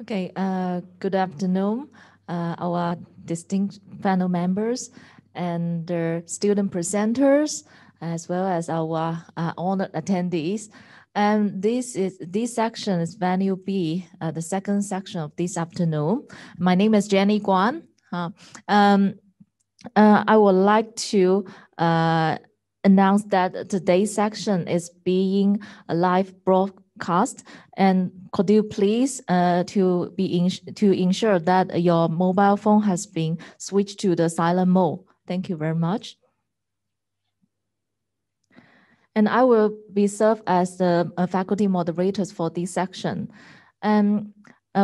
Okay, good afternoon, our distinct panel members and the student presenters, as well as our honored attendees. And this section is venue B, the second section of this afternoon. My name is Jenny Guan. I would like to announce that today's section is being a live broadcast, and could you please to ensure that your mobile phone has been switched to the silent mode. Thank you very much. And I will be served as the faculty moderators for this section. And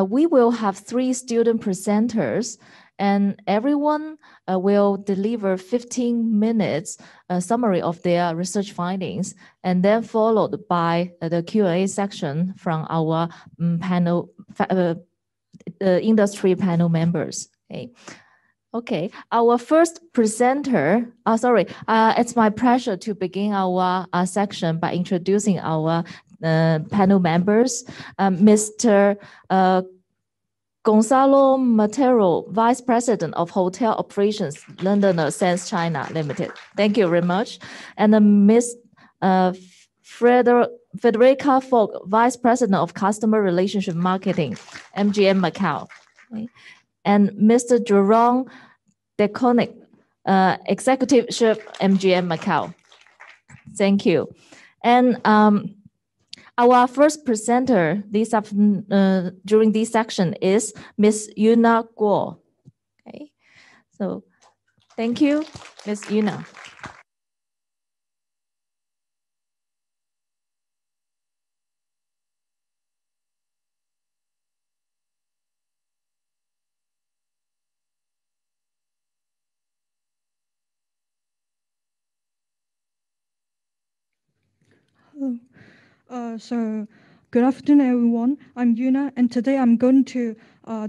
we will have 3 student presenters, and everyone will deliver 15 minutes summary of their research findings, and then followed by the Q&A section from our panel, industry panel members. Okay, our first presenter, it's my pleasure to begin our section by introducing our panel members. Mr. Gonçalo Monteiro, Vice President of Hotel Operations, Londoner Sands China Limited. Thank you very much. And Ms. Frederica Fogg, Vice President of Customer Relationship Marketing, MGM Macau. Okay. And Mr. Jerome Deconick, Executive Chef, MGM Macau. Thank you. And our first presenter this afternoon, during this section is Ms. Yuna Guo. Okay, so thank you, Ms. Yuna. So good afternoon, everyone. I'm Yuna, and today I'm going to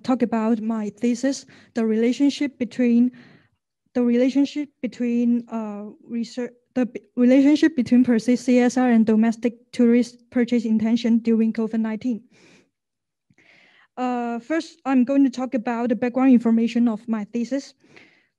talk about my thesis, the relationship between perceived CSR and domestic tourist purchase intention during COVID-19. First, I'm going to talk about the background information of my thesis.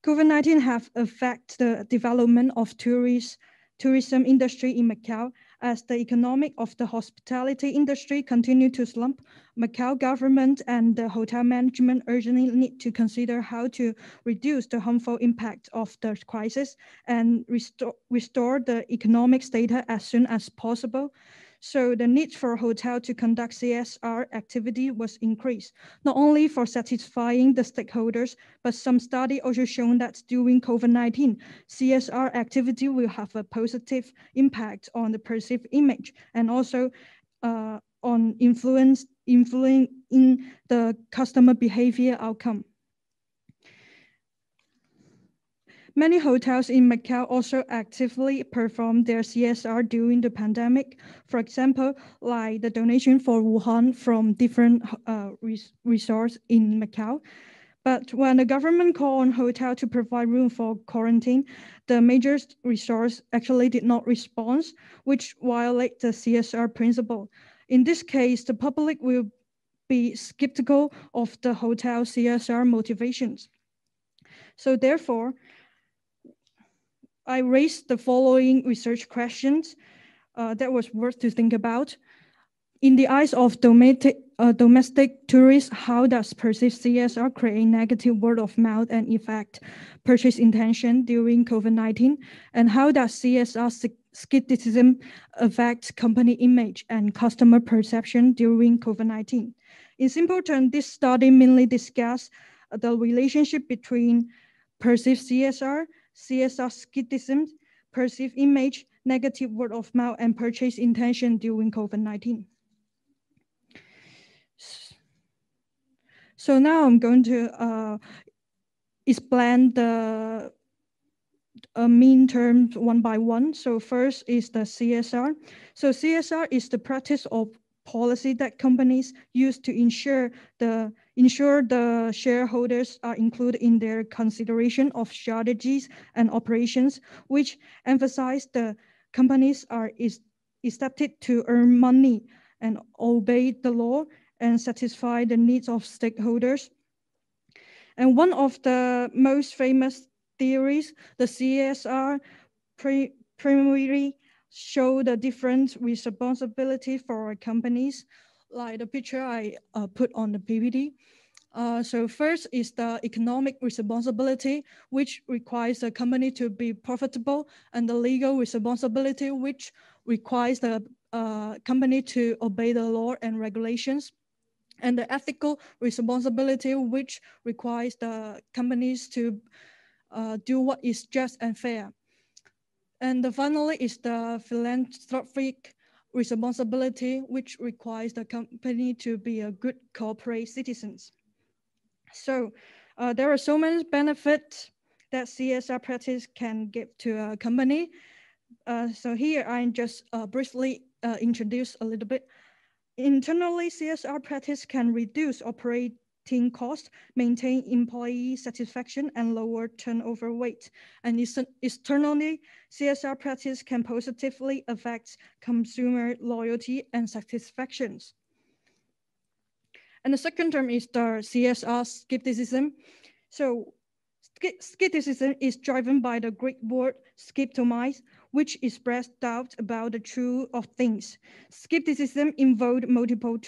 COVID-19 have affected the development of tourism industry in Macau. As the economic of the hospitality industry continue to slump, Macau government and the hotel management urgently need to consider how to reduce the harmful impact of the crisis and restore the economic status as soon as possible. So the need for hotel to conduct CSR activity was increased, not only for satisfying the stakeholders, but some study also shown that during COVID-19, CSR activity will have a positive impact on the perceived image and also on influencing the customer behavior outcome. Many hotels in Macau also actively performed their CSR during the pandemic. For example, like the donation for Wuhan from different resorts in Macau. But when the government called on hotel to provide room for quarantine, the major resorts actually did not respond, which violate the CSR principle. In this case, the public will be skeptical of the hotel CSR motivations. So therefore, I raised the following research questions that was worth to think about. In the eyes of domestic tourists, how does perceived CSR create negative word of mouth and affect purchase intention during COVID-19? And how does CSR skepticism affect company image and customer perception during COVID-19? In simple terms, this study mainly discussed the relationship between perceived CSR, CSR skepticism, perceived image, negative word of mouth, and purchase intention during COVID-19. So now I'm going to explain the main terms one by one. So first is the CSR. So CSR is the practice of policy that companies use to ensure the shareholders are included in their consideration of strategies and operations, which emphasize the companies are expected to earn money and obey the law and satisfy the needs of stakeholders. And one of the most famous theories, the CSR, primarily show the different responsibility for companies, like the picture I put on the PPT. So first is the economic responsibility, which requires the company to be profitable, and the legal responsibility, which requires the company to obey the law and regulations, and the ethical responsibility, which requires the companies to do what is just and fair. And finally is the philanthropic responsibility, which requires the company to be a good corporate citizens. So there are so many benefits that CSR practice can give to a company. So here I just briefly introduce a little bit. Internally, CSR practice can reduce operating costs, maintain employee satisfaction, and lower turnover rate. And externally, CSR practice can positively affect consumer loyalty and satisfactions. And the second term is the CSR skepticism. So skepticism is driven by the Greek word skeptomize, which expresses doubt about the truth of things. Skepticism involves multiple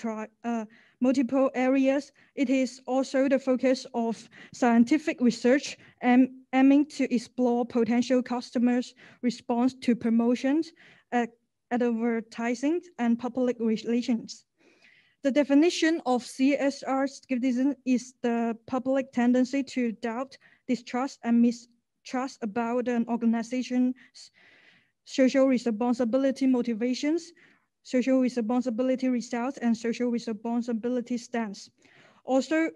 areas. It is also the focus of scientific research and aiming to explore potential customers' response to promotions, advertising, and public relations. The definition of CSR skepticism is the public tendency to doubt, distrust, and mistrust about an organization's social responsibility motivations, social responsibility results, and social responsibility stance. Also,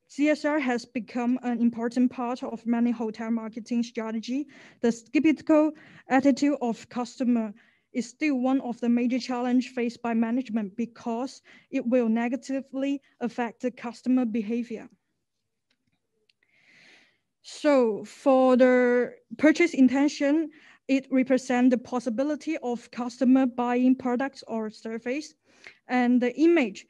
CSR has become an important part of many hotel marketing strategy. The skeptical attitude of customer is still one of the major challenges faced by management because it will negatively affect the customer behavior. So for the purchase intention, it represents the possibility of customer buying products or services. And the image,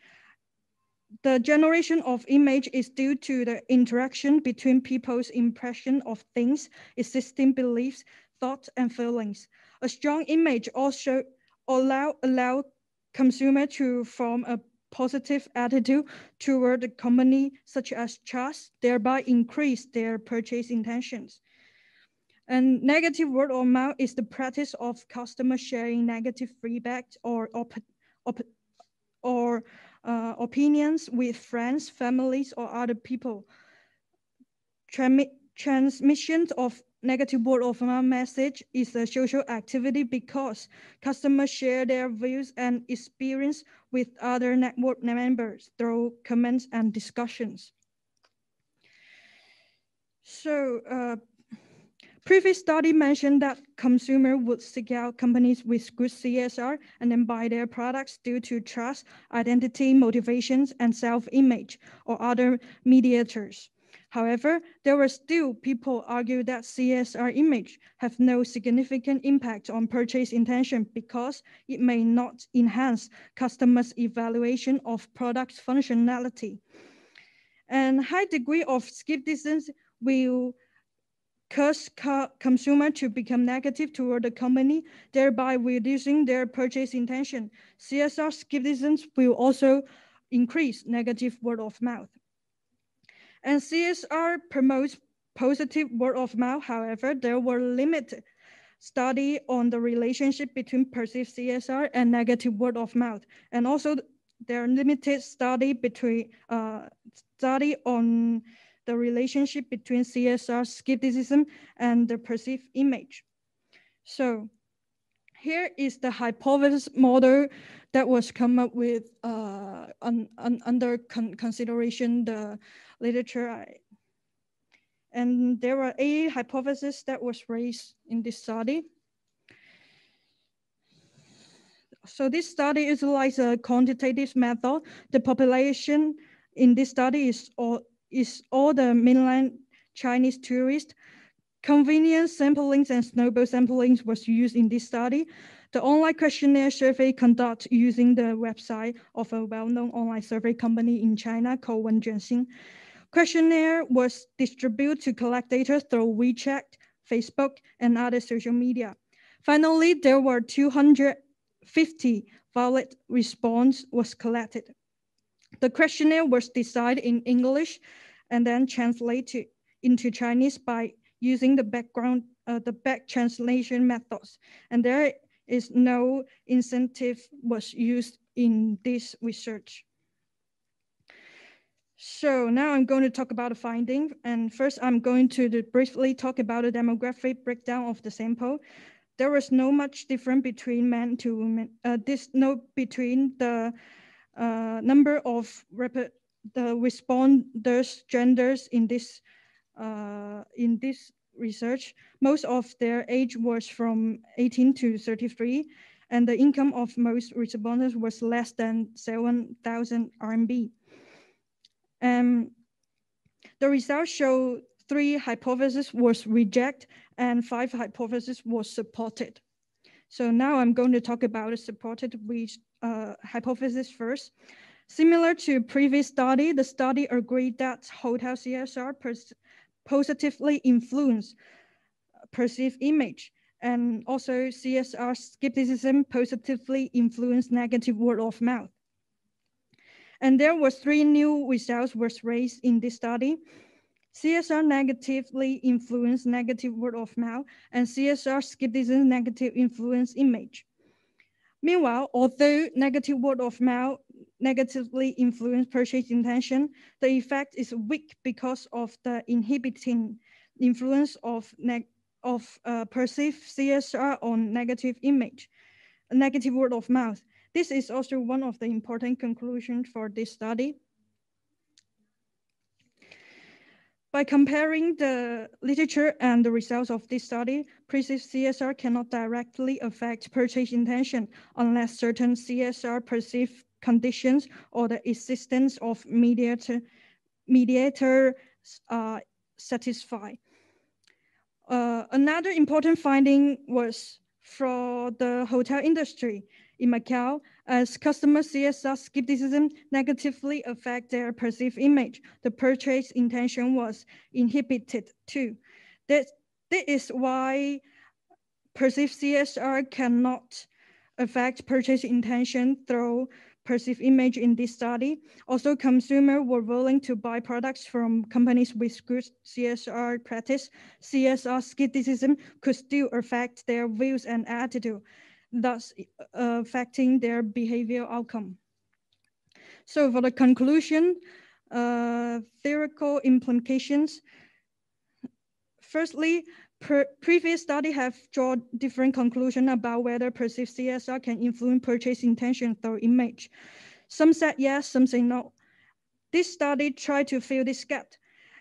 the generation of image is due to the interaction between people's impression of things, existing beliefs, thoughts, and feelings. A strong image also allow consumer to form a positive attitude toward the company, such as trust, thereby increase their purchase intentions. And negative word of mouth is the practice of customer sharing negative feedback or opinions with friends, families, or other people. Transmission of negative word of mouth message is a social activity because customers share their views and experience with other network members through comments and discussions. So previous study mentioned that consumers would seek out companies with good CSR and then buy their products due to trust, identity, motivations, and self-image or other mediators. However, there were still people argue that CSR image have no significant impact on purchase intention because it may not enhance customers' evaluation of product functionality. And high degree of skepticism will cause consumer to become negative toward the company, thereby reducing their purchase intention. CSR skepticism will also increase negative word of mouth. And CSR promotes positive word of mouth. However, there were limited study on the relationship between perceived CSR and negative word of mouth. And also there are limited study on the relationship between CSR skepticism and the perceived image. So here is the hypothesis model that was come up with under consideration the literature. And there were 8 hypotheses that was raised in this study. So this study utilizes a quantitative method. The population in this study is all the mainland Chinese tourists. Convenience samplings and snowball samplings was used in this study. The online questionnaire survey conducted using the website of a well-known online survey company in China called Wenjianxin. Questionnaire was distributed to collect data through WeChat, Facebook, and other social media. Finally, there were 250 valid responses was collected. The questionnaire was decided in English and then translated into Chinese by using the back translation methods. And there is no incentive was used in this research. So now I'm going to talk about the finding. And first, I'm going to briefly talk about the demographic breakdown of the sample. There was no much difference between men to women. Between the number of the responders' genders in this research. Most of their age was from 18 to 33, and the income of most respondents was less than 7,000 RMB. The results show 3 hypotheses was rejected and 5 hypotheses was supported. So now I'm going to talk about the supported hypothesis first. Similar to previous study, the study agreed that hotel CSR positively influence perceived image, and also CSR skepticism positively influence negative word of mouth. And there was 3 new results was raised in this study. CSR negatively influence negative word of mouth, and CSR skepticism negative influence image. Meanwhile, although negative word of mouth negatively influence purchase intention, the effect is weak because of the inhibiting influence of perceived CSR on negative image, negative word of mouth. This is also one of the important conclusions for this study. By comparing the literature and the results of this study, perceived CSR cannot directly affect purchase intention unless certain CSR perceived conditions or the existence of mediator satisfied. Another important finding was for the hotel industry in Macau, as customer CSR skepticism negatively affect their perceived image. The purchase intention was inhibited too. That is why perceived CSR cannot affect purchase intention through perceived image in this study. Also, consumers were willing to buy products from companies with good CSR practice. CSR skepticism could still affect their views and attitude, thus affecting their behavioral outcome. So for the conclusion, theoretical implications. Firstly, previous study have drawn different conclusions about whether perceived CSR can influence purchase intention through image. Some said yes, some say no. This study tried to fill this gap.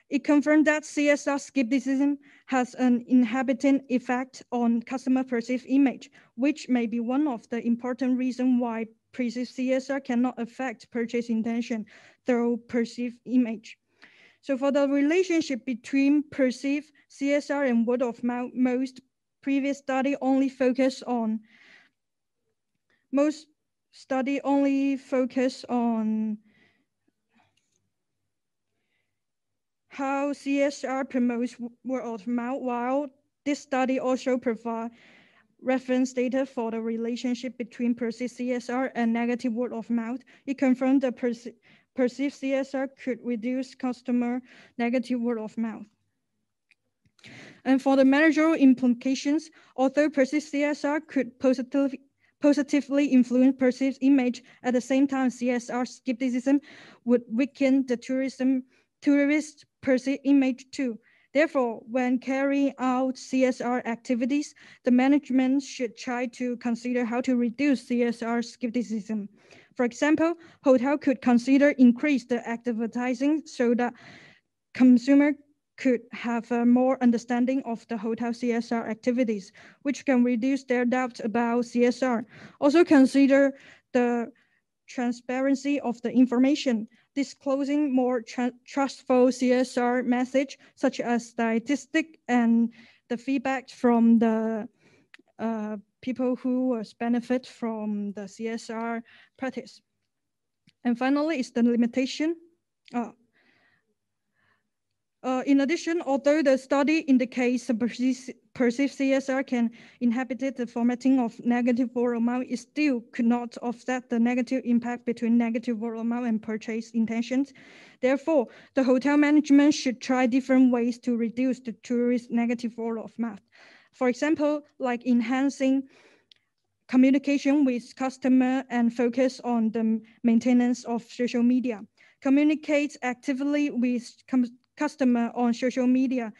It confirmed that CSR skepticism has an inhibiting effect on customer perceived image, which may be one of the important reasons why perceived CSR cannot affect purchase intention through perceived image. So for the relationship between perceived CSR and word of mouth, most previous study only focus on how CSR promotes word of mouth, while this study also provides reference data for the relationship between perceived CSR and negative word of mouth. It confirmed that perceived CSR could reduce customer negative word of mouth. And for the managerial implications, although perceived CSR could positively influence perceived image, at the same time, CSR skepticism would weaken the tourist perceived image too. Therefore, when carrying out CSR activities, the management should try to consider how to reduce CSR skepticism. For example, hotel could consider increase the advertising so that consumer could have a more understanding of the hotel CSR activities, which can reduce their doubt about CSR. Also consider the transparency of the information, disclosing more trustful CSR message, such as statistic and the feedback from the people who was benefit from the CSR practice. And finally, is the limitation. In addition, although the study indicates the perceived CSR can inhibit the formatting of negative word of mouth, it still could not offset the negative impact between negative word of mouth and purchase intentions. Therefore, the hotel management should try different ways to reduce the tourist negative word of mouth. For example, like enhancing communication with customer and focus on the maintenance of social media. Communicate actively with customer on social media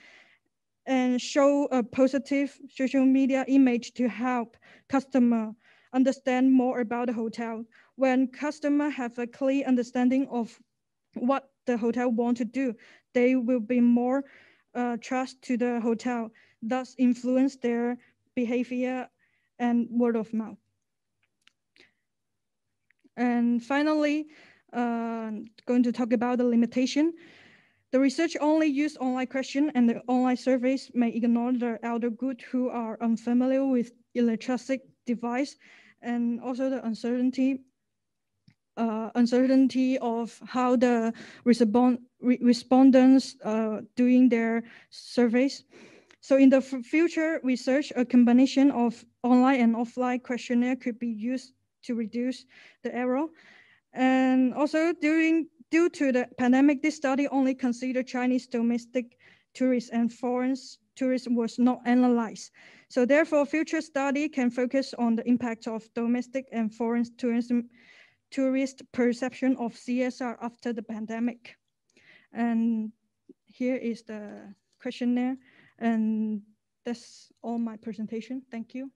and show a positive social media image to help customer understand more about the hotel. When customer have a clear understanding of what the hotel want to do, they will be more trust to the hotel, thus influence their behavior and word of mouth. And finally, going to talk about the limitation. The research only use online question, and the online surveys may ignore the elder good who are unfamiliar with electronic device, and also the uncertainty of how the respondents doing their surveys. So in the future research, a combination of online and offline questionnaire could be used to reduce the error. And also due to the pandemic, this study only considered Chinese domestic tourists, and foreign tourists was not analyzed. So therefore, future study can focus on the impact of domestic and foreign tourist perception of CSR after the pandemic. And here is the questionnaire, and that's all my presentation. Thank you.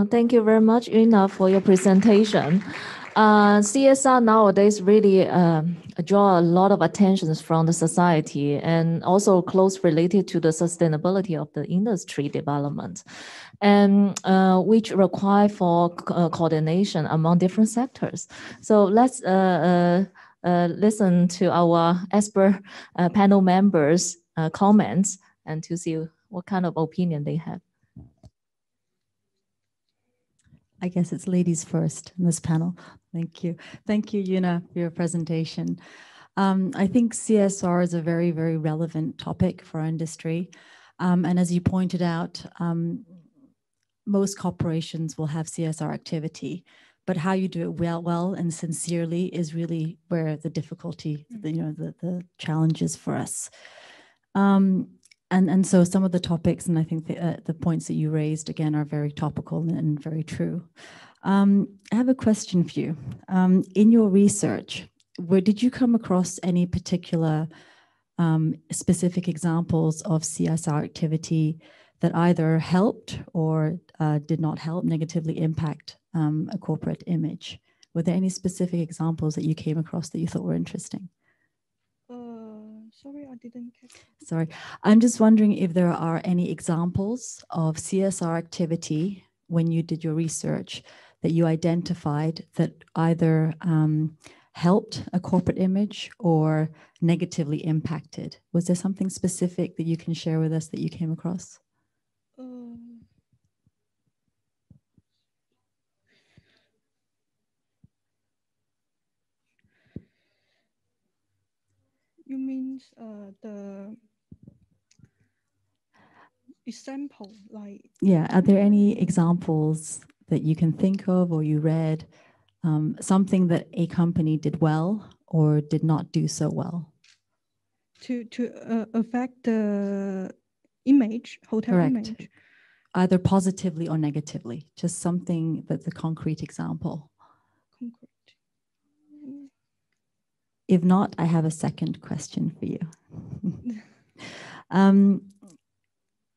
Thank you very much, Una, for your presentation. CSR nowadays really draw a lot of attention from the society, and also close related to the sustainability of the industry development, and which require for coordination among different sectors. So let's listen to our expert panel members' comments and to see what kind of opinion they have. I guess it's ladies first in this panel. Thank you. Thank you, Una, for your presentation. I think CSR is a very, very relevant topic for our industry. And as you pointed out, most corporations will have CSR activity, but how you do it well and sincerely is really where the difficulty, the challenge is for us. And so some of the topics, and I think the points that you raised, again, are very topical and very true. I have a question for you. In your research, did you come across any particular specific examples of CSR activity that either helped or did not help negatively impact a corporate image? Were there any specific examples that you came across that you thought were interesting? Sorry, I didn't catch. Sorry, I'm just wondering if there are any examples of CSR activity when you did your research that you identified that either helped a corporate image or negatively impacted. Was there something specific that you can share with us that you came across? You mean the example, like? Yeah, are there any examples that you can think of or you read, something that a company did well or did not do so well? To affect the image, hotel Correct. image? Either positively or negatively, just something that's a concrete example. Concrete. If not, I have a second question for you.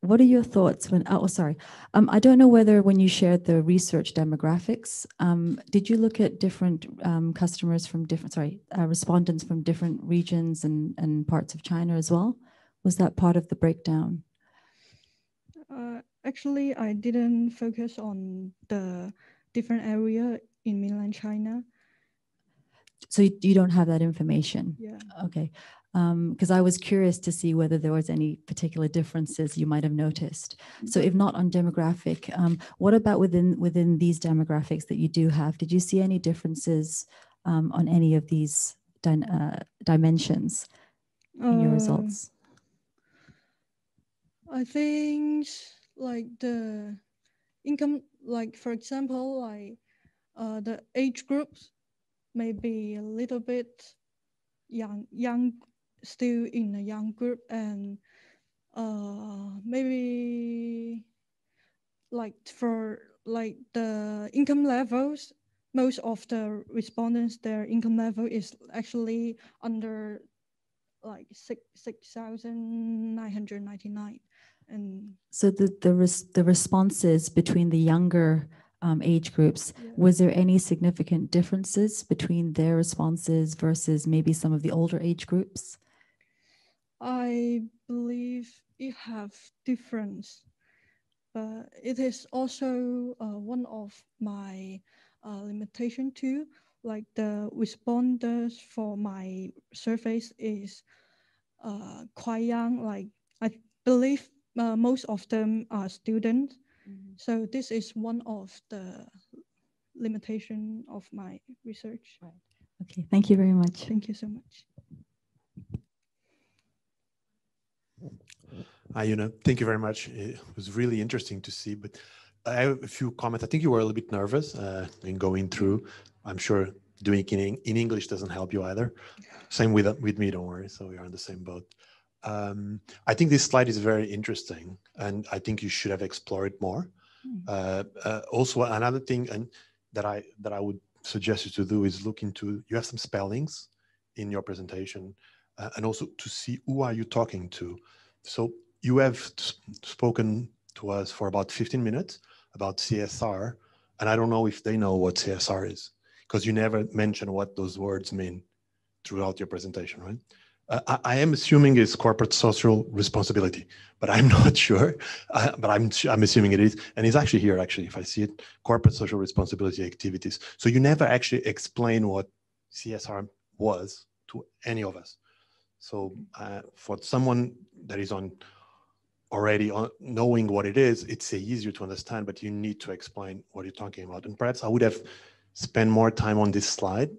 What are your thoughts when, I don't know whether when you shared the research demographics, did you look at different customers from different, respondents from different regions and parts of China as well? Was that part of the breakdown? Actually, I didn't focus on the different area in mainland China. So you don't have that information? Yeah. Okay. Because I was curious to see whether there was any particular differences you might have noticed. So if not on demographic, what about within these demographics that you do have? Did you see any differences on any of these dimensions in your results? I think like the income, like for example, like the age groups may be a little bit young, still in a young group, and maybe like for like the income levels, most of the respondents, their income level is actually under like 6,999. And so the responses between the younger age groups, yeah. Was there any significant differences between their responses versus maybe some of the older age groups? I believe it have difference, but it is also one of my limitation too. Like the responders for my surveys is quite young. Like I believe most of them are students. Mm-hmm. So this is one of the limitation of my research. Right. Okay, thank you very much. Thank you so much. Thank you very much. It was really interesting to see, but I have a few comments. I think you were a little bit nervous in going through. I'm sure doing it in English doesn't help you either. Same with me, don't worry. So we are in the same boat. I think this slide is very interesting, and I think you should have explored it more. Also, another thing that I would suggest you to do is look into, you have some spellings in your presentation, and also to see who are you talking to. So you have spoken to us for about 15 minutes about CSR, and I don't know if they know what CSR is, because you never mention what those words mean throughout your presentation, right? I am assuming it's corporate social responsibility, but I'm not sure. But I'm assuming it is, and it's actually here. Actually, if I see it, corporate social responsibility activities. So you never actually explain what CSR was to any of us. So for someone that is already knowing what it is, it's easier to understand. But you need to explain what you're talking about. And perhaps I would have spent more time on this slide,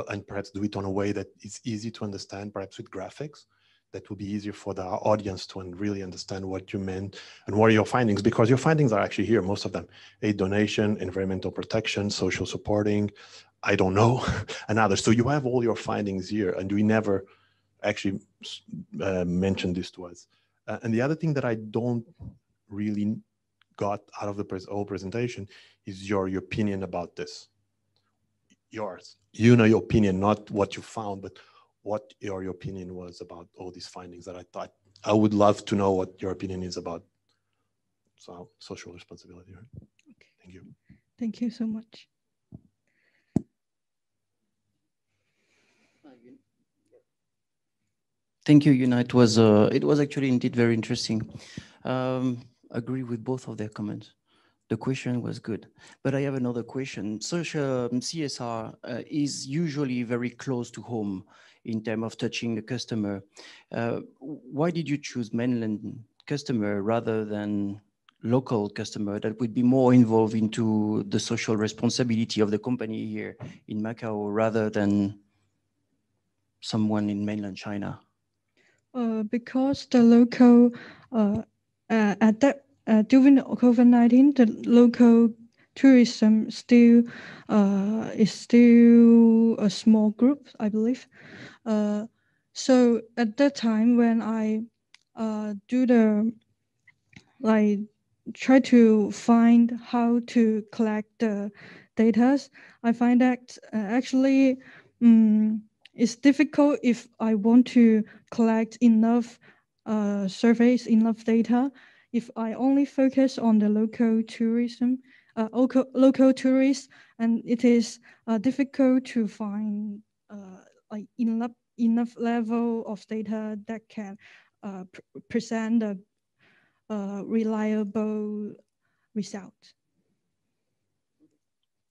and perhaps do it on a way that is easy to understand, perhaps with graphics. That will be easier for the audience to really understand what you meant and what are your findings, because your findings are actually here, most of them. Aid donation, environmental protection, social supporting, I don't know, and others. So you have all your findings here, and we never actually mentioned this to us. And the other thing that I don't really got out of the whole presentation is your opinion about this. Yours, your opinion, not what you found, but what your opinion was about all these findings that I thought I would love to know what your opinion is about social responsibility. Right? Okay. Thank you. Thank you so much. Thank you, Yuna. It was actually indeed very interesting. Agree with both of their comments. The question was good, but I have another question. Social CSR is usually very close to home in terms of touching the customer. Why did you choose mainland customer rather than local customer that would be more involved into the social responsibility of the company here in Macau rather than someone in mainland China? Because the local, during COVID-19, the local tourism is still a small group, I believe. So at that time when I try to find how to collect the data, I find that actually it's difficult if I want to collect enough surveys, enough data. If I only focus on the local tourism, local tourists, and it is difficult to find enough level of data that can present a reliable result.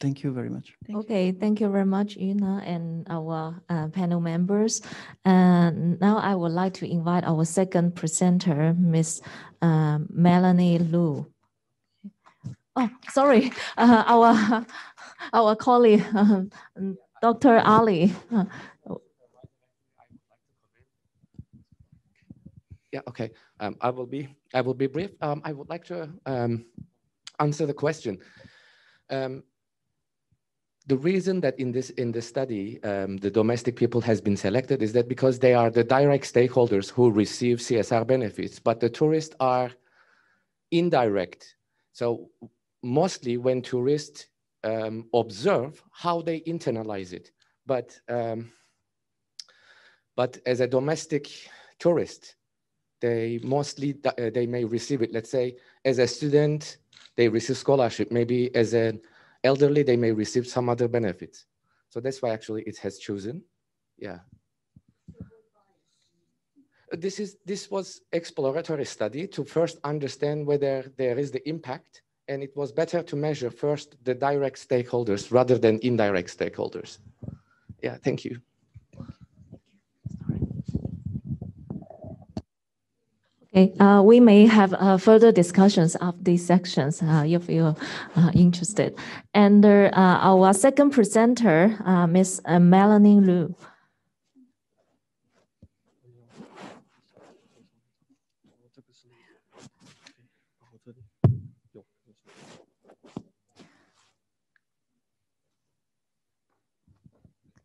Thank you very much. Okay, thank you very much, Yuna, and our panel members. And now I would like to invite our second presenter, Ms. Melanie Liu. Oh, sorry, our colleague, Dr. Ali. Yeah, okay. I will be brief. I would like to answer the question. The reason that in this study, the domestic people has been selected is that because they are the direct stakeholders who receive CSR benefits, but the tourists are indirect. So mostly when tourists observe how they internalize it, but as a domestic tourist, they may receive it. Let's say as a student, they receive scholarship. Maybe as an elderly, they may receive some other benefits. So that's why actually it has chosen. Yeah. This was exploratory study to first understand whether there is the impact, and it was better to measure first the direct stakeholders rather than indirect stakeholders. Yeah, thank you. Okay, we may have further discussions of these sections if you're interested. And our second presenter, Ms. Melanie Liu.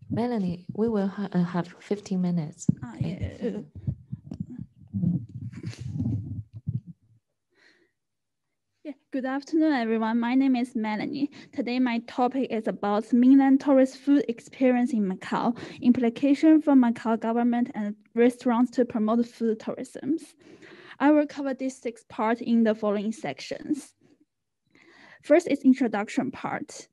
Melanie, we will have 15 minutes. Okay. Good afternoon, everyone. My name is Melanie. Today, my topic is about mainland tourist food experience in Macau, implication for Macau government and restaurants to promote food tourism. I will cover these 6 parts in the following sections. First is introduction part.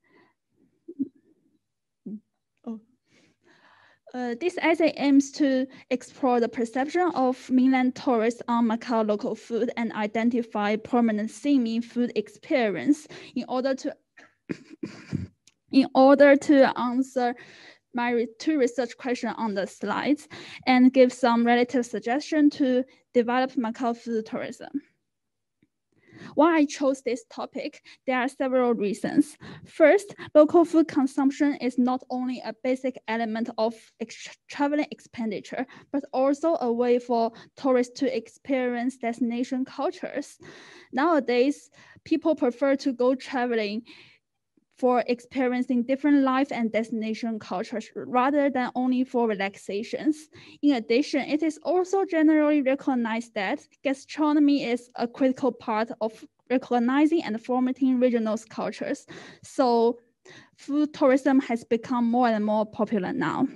This essay aims to explore the perception of mainland tourists on Macau local food and identify prominent themes in food experience in order to answer my 2 research questions on the slides and give some relative suggestion to develop Macau food tourism. Why I chose this topic, there are several reasons. First, local food consumption is not only a basic element of traveling expenditure, but also a way for tourists to experience destination cultures. Nowadays, people prefer to go traveling for experiencing different life and destination cultures rather than only for relaxations. In addition, it is also generally recognized that gastronomy is a critical part of recognizing and formatting regional cultures. So food tourism has become more and more popular now.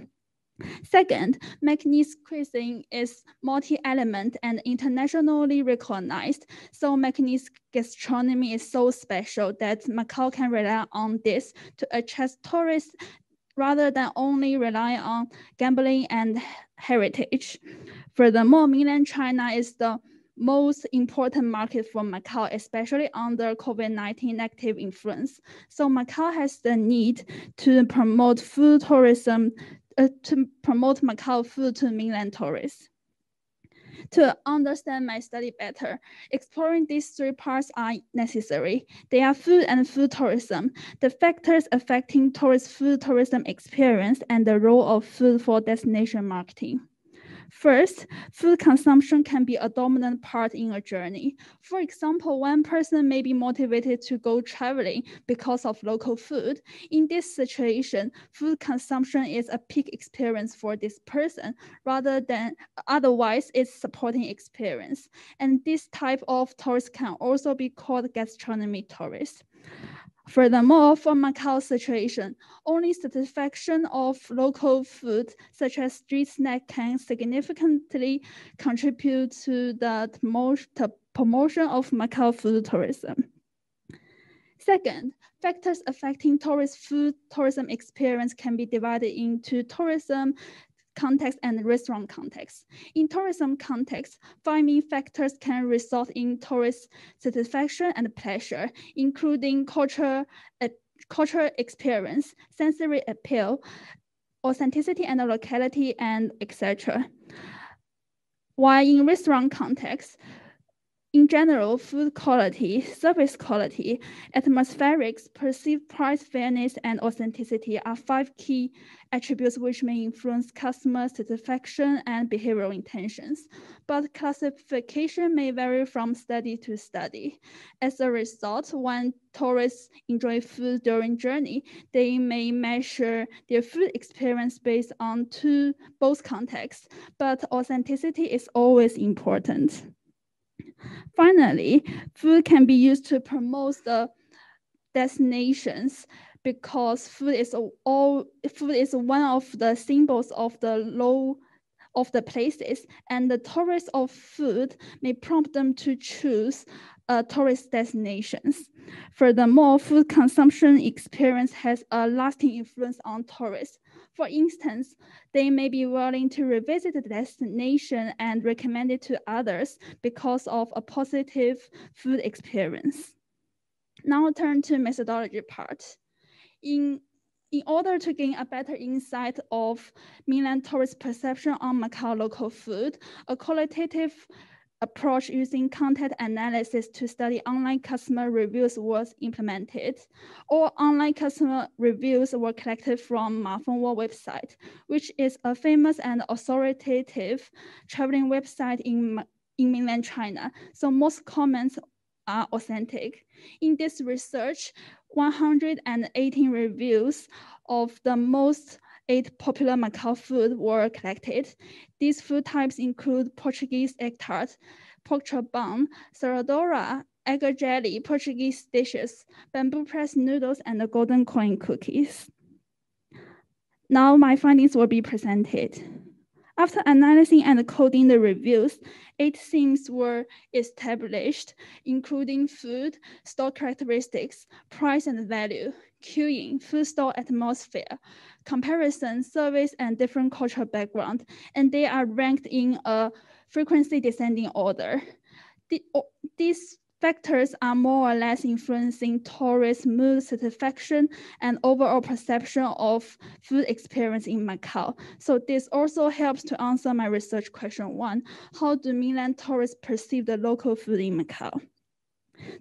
Second, Macanese cuisine is multi-element and internationally recognized. So Macanese gastronomy is so special that Macau can rely on this to attract tourists rather than only rely on gambling and heritage. Furthermore, mainland China is the most important market for Macau, especially under COVID-19 negative influence. So Macau has the need to promote food tourism to promote Macau food to mainland tourists. To understand my study better, exploring these 3 parts are necessary. They are food and food tourism, the factors affecting tourist food tourism experience, and the role of food for destination marketing. First, food consumption can be a dominant part in a journey. For example, one person may be motivated to go traveling because of local food. In this situation, food consumption is a peak experience for this person rather than otherwise it's supporting experience. And this type of tourist can also be called gastronomy tourists. Furthermore, for Macau's situation, only satisfaction of local food, such as street snack, can significantly contribute to the promotion of Macau food tourism. Second, factors affecting tourist food tourism experience can be divided into tourism context and restaurant context. In tourism context, 5 main factors can result in tourist satisfaction and pleasure, including culture cultural experience, sensory appeal, authenticity and locality, and etc. While in restaurant context, in general, food quality, service quality, atmospherics, perceived price fairness, and authenticity are 5 key attributes which may influence customer satisfaction and behavioral intentions. But classification may vary from study to study. As a result, when tourists enjoy food during journey, they may measure their food experience based on both contexts, but authenticity is always important. Finally, food can be used to promote the destinations because food is one of the symbols of the places, and the tourists of food may prompt them to choose tourist destinations. Furthermore, food consumption experience has a lasting influence on tourists. For instance, they may be willing to revisit the destination and recommend it to others because of a positive food experience. Now I'll turn to methodology part. In order to gain a better insight of mainland tourist perception on Macau local food, a qualitative approach using content analysis to study online customer reviews was implemented. All online customer reviews were collected from Ma Fengwo website, which is a famous and authoritative traveling website in mainland China. So most comments are authentic. In this research, 118 reviews of the most 8 popular Macau food were collected. These food types include Portuguese egg tart, pork chop bun, saradora, egg jelly, Portuguese dishes, bamboo pressed noodles, and the golden coin cookies. Now my findings will be presented. After analyzing and coding the reviews, 8 themes were established, including food, store characteristics, price and value, queuing, food store atmosphere, comparison, service, and different cultural background, and they are ranked in a frequency descending order. These factors are more or less influencing tourist mood, satisfaction, and overall perception of food experience in Macau. So this also helps to answer my research question 1, how do mainland tourists perceive the local food in Macau?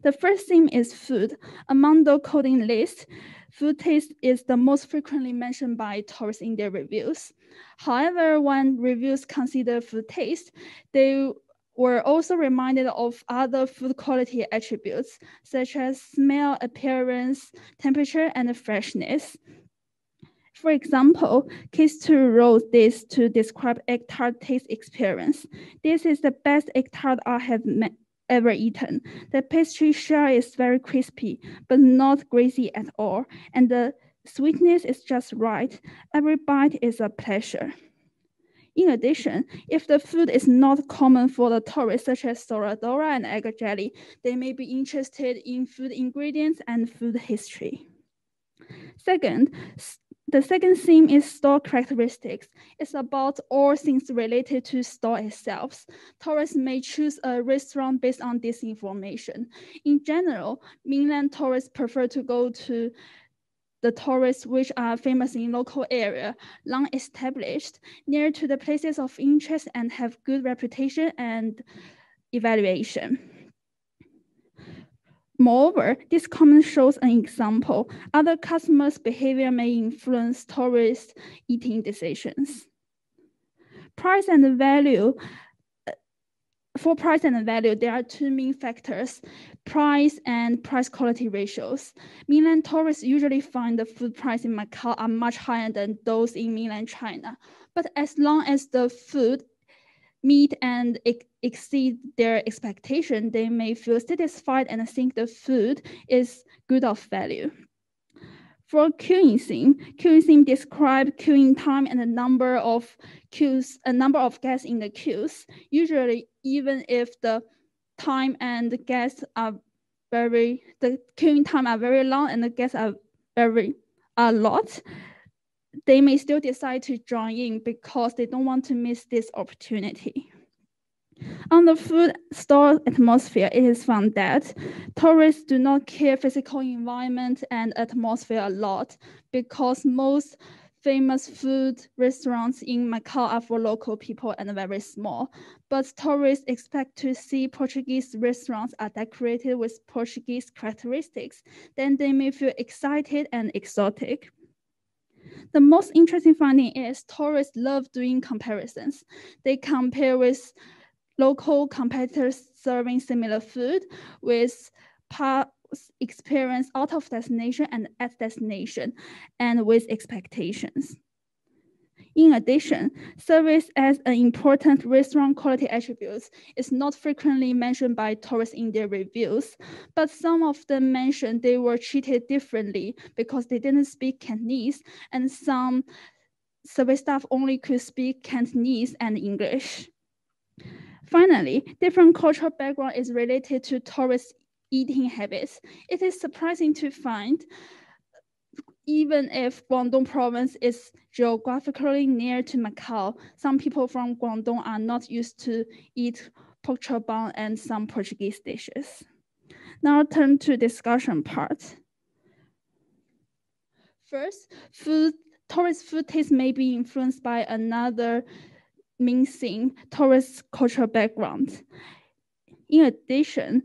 The first theme is food. Among the coding list, food taste is the most frequently mentioned by tourists in their reviews. However, when reviews consider food taste, they were also reminded of other food quality attributes, such as smell, appearance, temperature, and freshness. For example, Case 2 wrote this to describe egg tart taste experience. This is the best egg tart I have ever eaten. The pastry shell is very crispy, but not greasy at all, and the sweetness is just right. Every bite is a pleasure. In addition, if the food is not common for the tourists, such as soradora and egg jelly, they may be interested in food ingredients and food history. Second, the second theme is store characteristics. It's about all things related to store itself. Tourists may choose a restaurant based on this information. In general, mainland tourists prefer to go to the tourists which are famous in local area, long established, near to the places of interest, and have good reputation and evaluation. Moreover, this comment shows an example. Other customers' behavior may influence tourists' eating decisions. Price and value. For price and value, there are 2 main factors, price and price quality ratios. Mainland tourists usually find the food price in Macau are much higher than those in mainland China. But as long as the food meet and exceed their expectation, they may feel satisfied and think the food is good of value. For queuing theme describe queuing time and the number of guests in the queues. Usually, even if the time and the guests are the queuing time are very long and the guests are a lot, they may still decide to join in because they don't want to miss this opportunity. On the food store atmosphere, it is found that tourists do not care physical environment and atmosphere a lot because most famous food restaurants in Macau are for local people and very small. But tourists expect to see Portuguese restaurants are decorated with Portuguese characteristics. Then they may feel excited and exotic. The most interesting finding is tourists love doing comparisons. They compare with local competitors serving similar food with past experience out of destination and at destination and with expectations. In addition, service as an important restaurant quality attribute is not frequently mentioned by tourists in their reviews, but some of them mentioned they were treated differently because they didn't speak Cantonese, and some service staff only could speak Cantonese and English. Finally, different cultural background is related to tourist eating habits. It is surprising to find, even if Guangdong province is geographically near to Macau, some people from Guangdong are not used to eat pork chop bun and some Portuguese dishes. Now turn to discussion part. First, tourist food taste may be influenced by another main thing, tourist cultural background. In addition,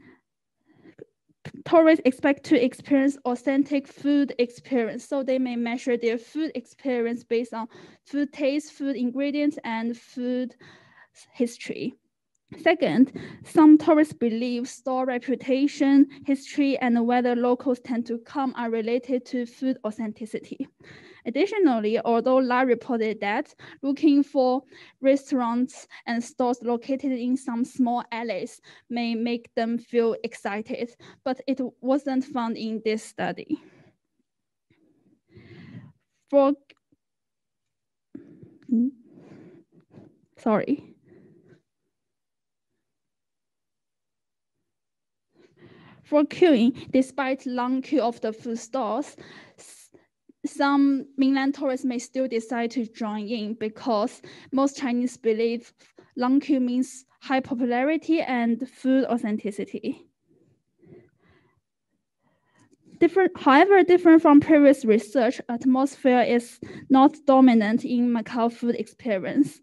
tourists expect to experience authentic food experience, so they may measure their food experience based on food taste, food ingredients, and food history. Second, some tourists believe store reputation, history, and whether locals tend to come are related to food authenticity. Additionally, although Lai reported that looking for restaurants and stores located in some small alleys may make them feel excited, but it wasn't found in this study. For queuing, despite long queue of the food stores, some mainland tourists may still decide to join in because most Chinese believe long queue means high popularity and food authenticity. However, different from previous research, atmosphere is not dominant in Macau food experience,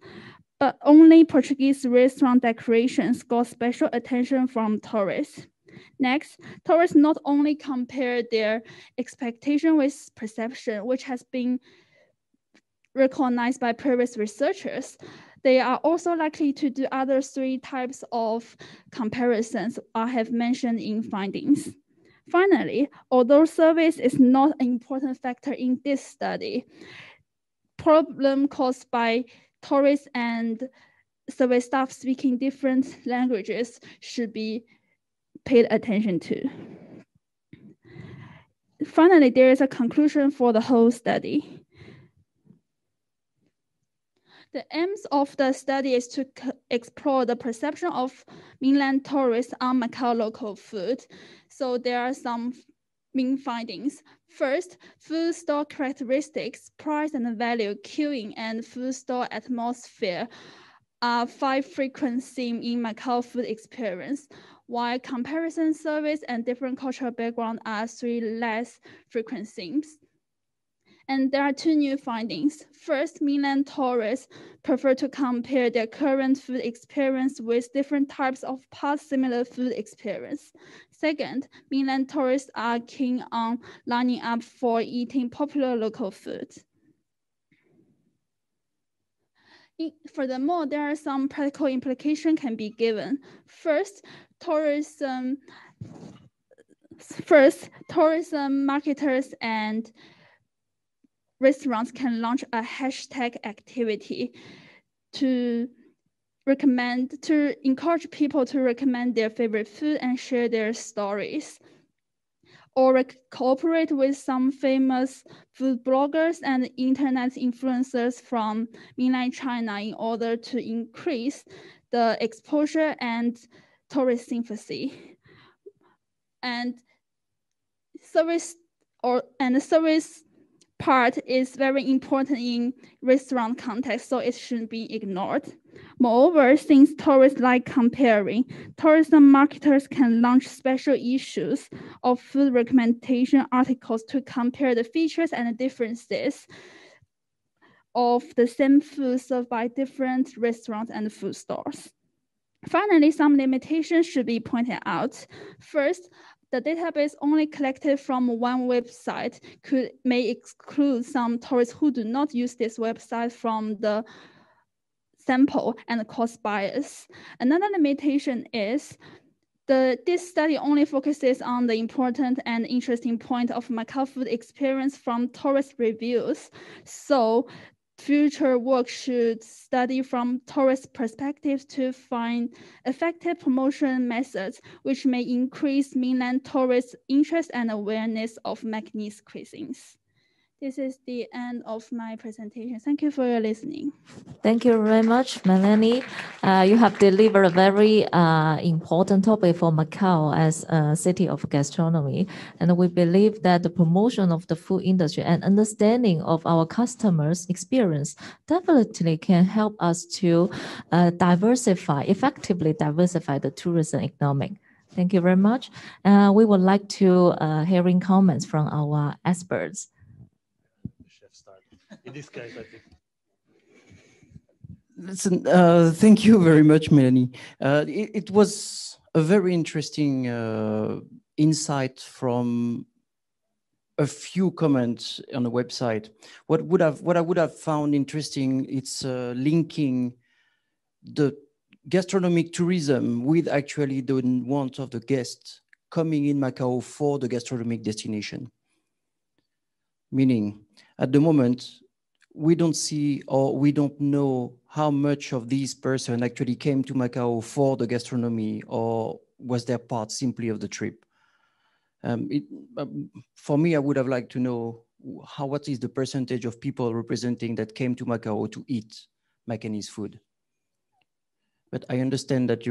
but only Portuguese restaurant decorations got special attention from tourists. Next, tourists not only compare their expectation with perception, which has been recognized by previous researchers, they are also likely to do other three types of comparisons I have mentioned in findings. Finally, although service is not an important factor in this study, problem caused by tourists and service staff speaking different languages should be paid attention to. Finally, there is a conclusion for the whole study. The aims of the study is to explore the perception of mainland tourists on Macau local food. So there are some main findings. First, food store characteristics, price and value, queuing, and food store atmosphere are 5 frequent themes in Macau food experience, while comparison service and different cultural background are 3 less frequent themes. And there are 2 new findings. First, mainland tourists prefer to compare their current food experience with different types of past similar food experience. Second, mainland tourists are keen on lining up for eating popular local food. Furthermore, there are some practical implications can be given. First, tourism marketers and restaurants can launch a hashtag activity to encourage people to recommend their favorite food and share their stories, or cooperate with some famous food bloggers and internet influencers from mainland China in order to increase the exposure and tourist sympathy. And the service part is very important in restaurant context, so it shouldn't be ignored. Moreover, since tourists like comparing, tourism marketers can launch special issues of food recommendation articles to compare the features and the differences of the same food served by different restaurants and food stores. Finally, some limitations should be pointed out. First, the database only collected from one website may exclude some tourists who do not use this website from the sample and cause bias. Another limitation is this study only focuses on the important and interesting point of Macau food experience from tourist reviews. So future work should study from tourist perspectives to find effective promotion methods which may increase mainland tourists' interest and awareness of Macanese cuisines. This is the end of my presentation. Thank you for your listening. Thank you very much, Melanie. You have delivered a very important topic for Macau as a city of gastronomy. And we believe that the promotion of the food industry and understanding of our customers' experience definitely can help us to effectively diversify the tourism economic. Thank you very much. We would like to hearing comments from our experts. In this case, I think. Listen, thank you very much, Melanie. It was a very interesting insight from a few comments on the website. What I would have found interesting, it's linking the gastronomic tourism with actually the want of the guests coming in Macau for the gastronomic destination. Meaning, at the moment, we don't see or we don't know how much of these person actually came to Macau for the gastronomy or was their part simply of the trip. For me, I would have liked to know what is the percentage of people representing that came to Macau to eat Macanese food. But I understand that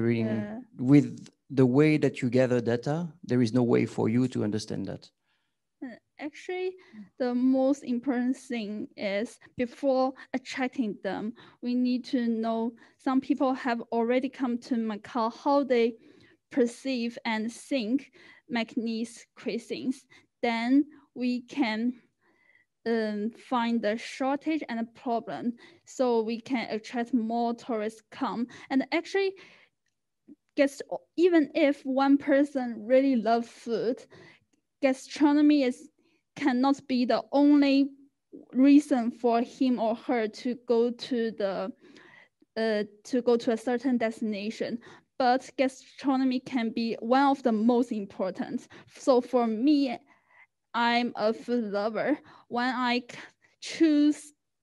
with the way that you gather data, there is no way for you to understand that. Actually, the most important thing is before attracting them, we need to know some people have already come to Macau, how they perceive and think Macanese cuisines. Then we can find the shortage and the problem so we can attract more tourists come. And actually, even if one person really loves food, gastronomy cannot be the only reason for him or her to go to a certain destination. But gastronomy can be one of the most important. So for me, I'm a food lover. When I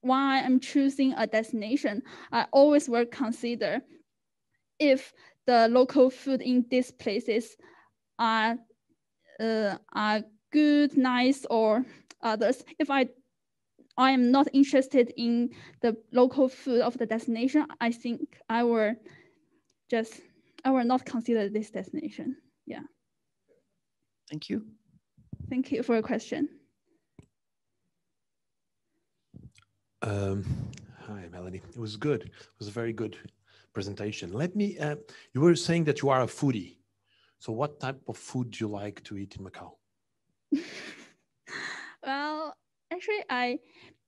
am choosing a destination, I always will consider if the local food in these places are good, nice, or others. If I am not interested in the local food of the destination, I think I will not consider this destination. Yeah. Thank you. Thank you for your question. Hi, Melanie. It was good. It was a very good presentation. You were saying that you are a foodie. So what type of food do you like to eat in Macau? Well, actually,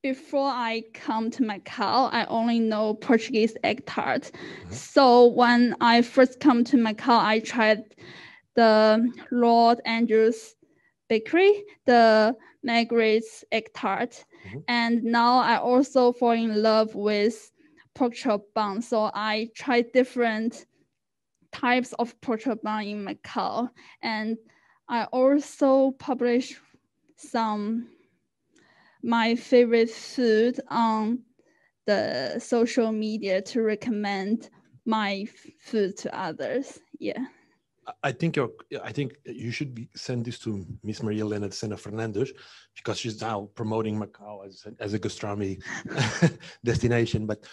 before I come to Macau, I only know Portuguese egg tart. Mm-hmm. So when I first come to Macau, I tried the Lord Andrew's Bakery, the Margaret's egg tart. Mm-hmm. And now I also fall in love with pork chop bun. So I tried different types of pork chop bun in Macau. And I also published my favorite food on the social media to recommend my food to others. Yeah. I think you should send this to Miss Maria Helena Sena Fernandes because she's now promoting Macau as a gastronomy destination. But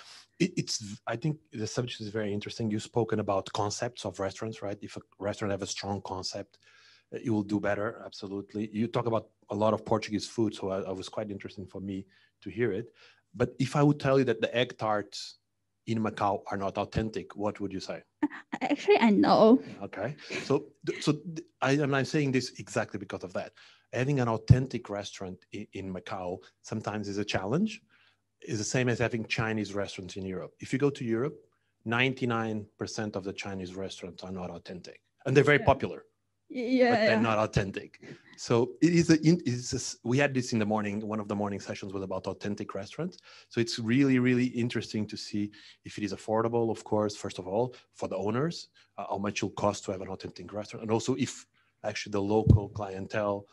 I think the subject is very interesting. You've spoken about concepts of restaurants, right? If a restaurant have a strong concept, you will do better. Absolutely. You talk about a lot of Portuguese food, so it was quite interesting for me to hear it. But if I would tell you that the egg tarts in Macau are not authentic, what would you say? Actually, I know. Okay, I'm saying this exactly because of that. Having an authentic restaurant in Macau sometimes is a challenge. It's the same as having Chinese restaurants in Europe. If you go to Europe, 99% of the Chinese restaurants are not authentic, and they're very popular. Yeah, but they're not authentic. So we had this in the morning. One of the morning sessions was about authentic restaurants. So it's really, really interesting to see if it is affordable, of course, first of all, for the owners, how much it will cost to have an authentic restaurant. And also if actually the local clientele,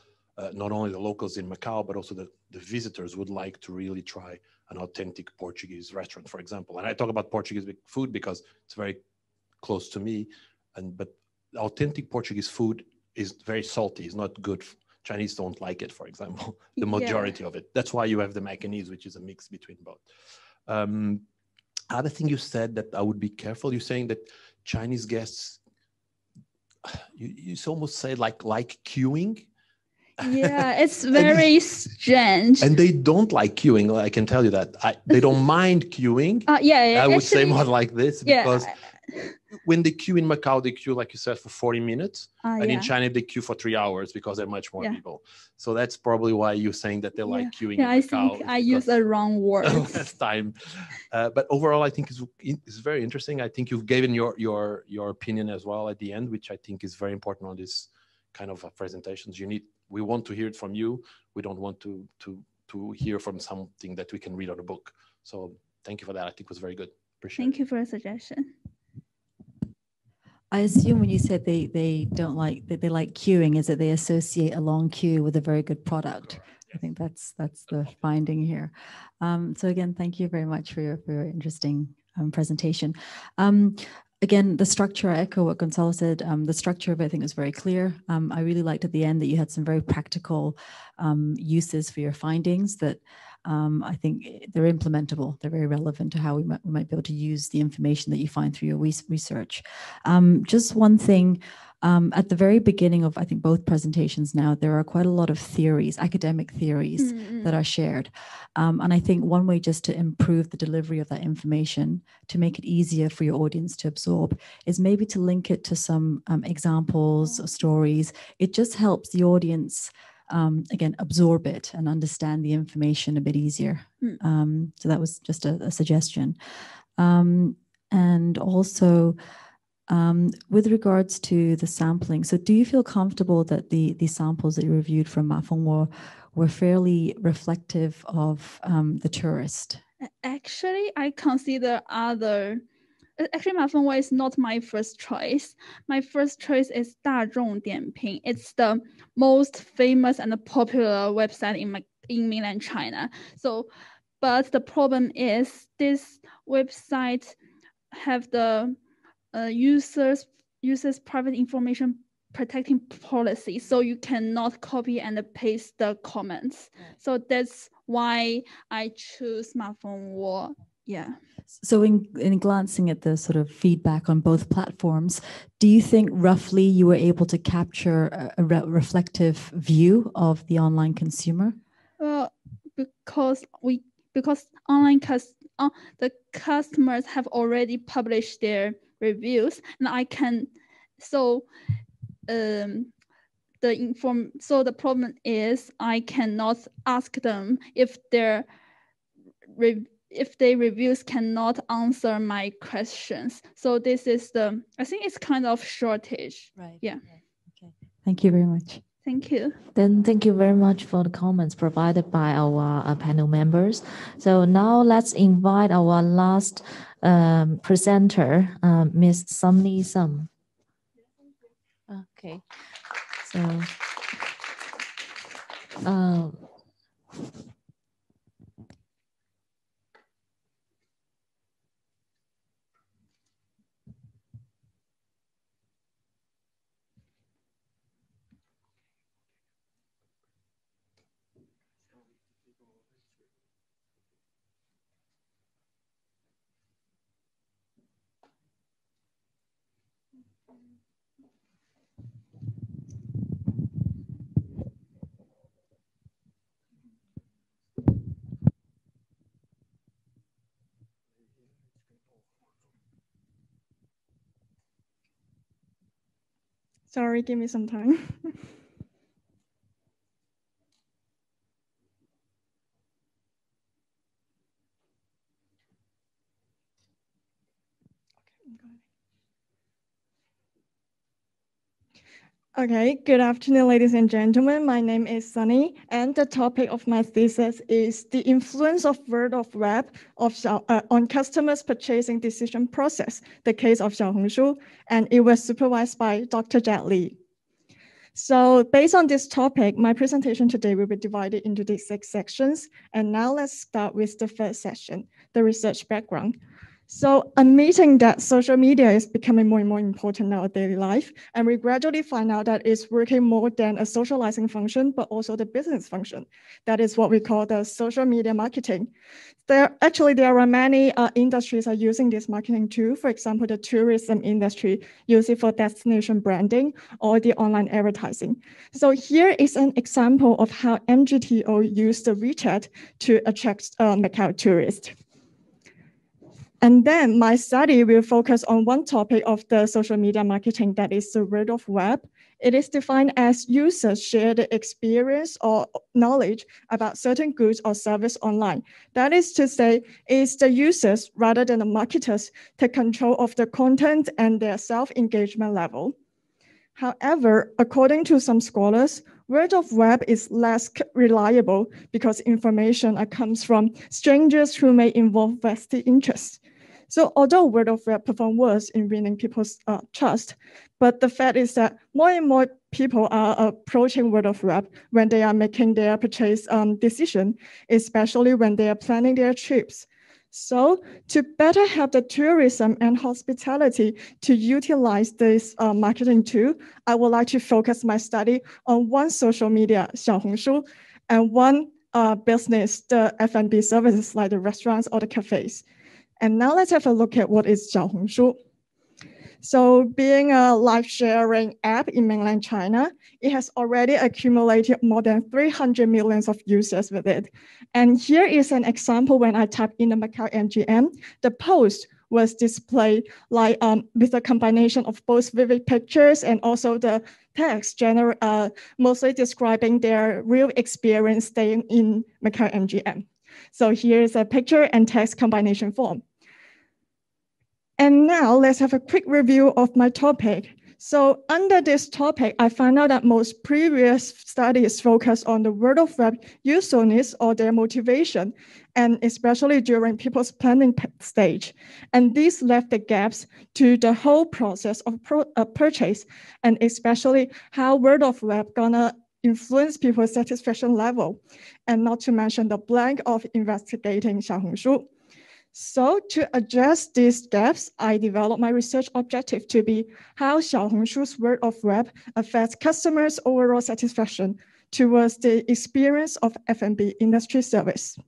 not only the locals in Macau, but also the visitors would like to really try an authentic Portuguese restaurant, for example. And I talk about Portuguese food because it's very close to me. But authentic Portuguese food is very salty. It's not good. Chinese don't like it, for example, the majority of it. That's why you have the Macanese, which is a mix between both. Other thing you said that I would be careful, you're saying that Chinese guests, you almost say like queuing. Yeah, it's very strange. And they don't like queuing. I can tell you that. They don't mind queuing. Yeah, I would say more like this because when they queue in Macau, they queue, like you said, for 40 minutes. And in China, they queue for 3 hours because there are much more people. So that's probably why you're saying that they like queuing in Macau. I think I used the wrong word last time. But overall, I think it's very interesting. I think you've given your opinion as well at the end, which I think is very important on this kind of presentations. We want to hear it from you. We don't want to hear from something that we can read on a book. So thank you for that. I think it was very good. Appreciate it. Thank you for the suggestion. I assume when you said they don't like that they like queuing is that they associate a long queue with a very good product. I think that's the finding here. So again, thank you very much for your interesting presentation. Again, the structure, I echo what Gonçalo said. The structure of it, I think, was very clear. I really liked at the end that you had some very practical uses for your findings that I think they're implementable. They're very relevant to how we might be able to use the information that you find through your research. Just one thing, at the very beginning of, I think, both presentations now, there are quite a lot of theories, academic theories that are shared. And I think one way just to improve the delivery of that information, to make it easier for your audience to absorb, is maybe to link it to some examples or stories. It just helps the audience again, absorb it and understand the information a bit easier. So that was just a suggestion. And also, with regards to the sampling, so do you feel comfortable that the samples that you reviewed from Ma Fengwo were fairly reflective of the tourist? Actually, I consider actually, Ma Fengwo is not my first choice. My first choice is 大众点评. It's the most famous and popular website in mainland China. So, but the problem is this website have the users private information protecting policy, so you cannot copy and paste the comments. So that's why I choose Ma Fengwo. Yeah. So in glancing at the sort of feedback on both platforms, do you think roughly you were able to capture a reflective view of the online consumer? Because online the customers have already published their reviews, and I can so the problem is I cannot ask them if their reviews cannot answer my questions. So this is I think it's kind of shortage. Right. Yeah. Okay. Thank you very much. Thank you. Then thank you very much for the comments provided by our panel members. So now let's invite our last presenter, Ms. Sumni Sum. Okay. So. Sorry, give me some time. Okay, good afternoon, ladies and gentlemen. My name is Sunny, and the topic of my thesis is the influence of word of mouth on customers' purchasing decision process, the case of Xiaohongshu, and it was supervised by Dr. Jack Lee. So based on this topic, my presentation today will be divided into these 6 sections. And now let's start with the first section, the research background. So admitting that social media is becoming more and more important in our daily life, and we gradually find out that it's working more than a socializing function, but also the business function. That is what we call the social media marketing. There are many industries are using this marketing tool. For example, the tourism industry use it for destination branding or the online advertising. So here is an example of how MGTO used the WeChat to attract Macau tourists. And then my study will focus on one topic of the social media marketing, that is the word of mouth. It is defined as users share the experience or knowledge about certain goods or service online. That is to say, it's the users rather than the marketers take control of the content and their self-engagement level. However, according to some scholars, word of mouth is less reliable because information comes from strangers who may involve vested interests. So although word of mouth performs worse in winning people's trust, but the fact is that more and more people are approaching word of mouth when they are making their purchase decision, especially when they are planning their trips. So to better help the tourism and hospitality to utilize this marketing tool, I would like to focus my study on one social media, Xiaohongshu, and one business, the F&B services like the restaurants or the cafes. And now let's have a look at what is Xiaohongshu. So being a live sharing app in mainland China, it has already accumulated more than 300 million of users with it. And here is an example when I type in the Macau MGM, the post was displayed like with a combination of both vivid pictures and also the text, mostly describing their real experience staying in Macau MGM. So here's a picture and text combination form. And now let's have a quick review of my topic. So under this topic, I found out that most previous studies focus on the word of mouth usefulness or their motivation, and especially during people's planning stage. And these left the gaps to the whole process of purchase, and especially how word of mouth gonna influence people's satisfaction level, and not to mention the blank of investigating Xiaohongshu. So to address these gaps, I developed my research objective to be how Xiaohongshu's word of mouth affects customers' overall satisfaction towards the experience of F&B industry service.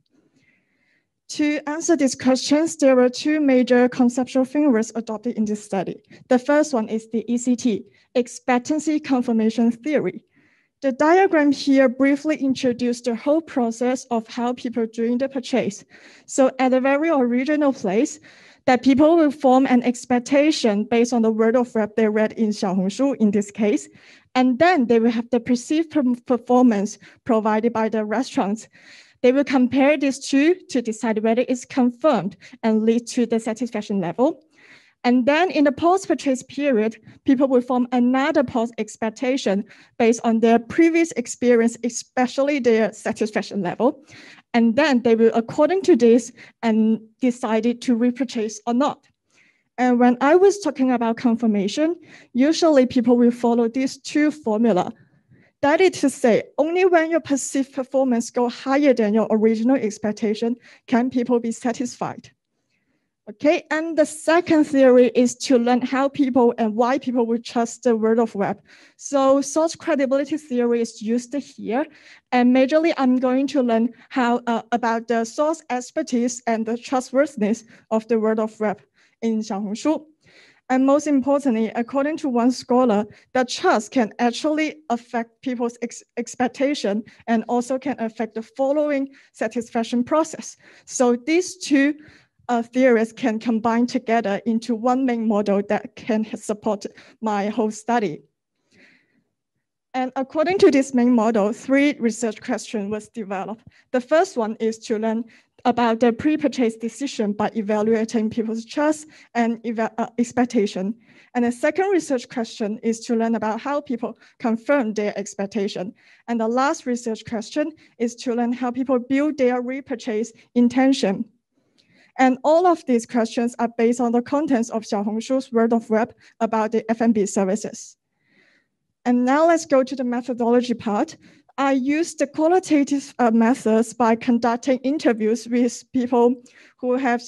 To answer these questions, there were 2 major conceptual frameworks adopted in this study. The first one is the ECT, Expectancy Confirmation Theory. The diagram here briefly introduced the whole process of how people doing the purchase. So at the very original place, that people will form an expectation based on the word of mouth they read in Xiaohongshu in this case, and then they will have the perceived performance provided by the restaurants. They will compare these two to decide whether it's confirmed and lead to the satisfaction level. And then in the post-purchase period, people will form another post-expectation based on their previous experience, especially their satisfaction level. And then they will, according to this, and decided to repurchase or not. And when I was talking about confirmation, usually people will follow these 2 formula. That is to say, only when your perceived performance goes higher than your original expectation can people be satisfied. Okay, and the second theory is to learn how people and why people will trust the word of mouth. So source credibility theory is used here, and majorly I'm going to learn how about the source expertise and the trustworthiness of the word of mouth in Xiaohongshu. And most importantly, according to one scholar, that trust can actually affect people's expectation and also can affect the following satisfaction process. So these 2 theories can combine together into one main model that can support my whole study. And according to this main model, 3 research questions was developed. The first one is to learn about the pre-purchase decision by evaluating people's trust and expectation. And the second research question is to learn about how people confirm their expectation. And the last research question is to learn how people build their repurchase intention. And all of these questions are based on the contents of Xiaohongshu's word of web about the F&B services. And now let's go to the methodology part. I used the qualitative methods by conducting interviews with people who have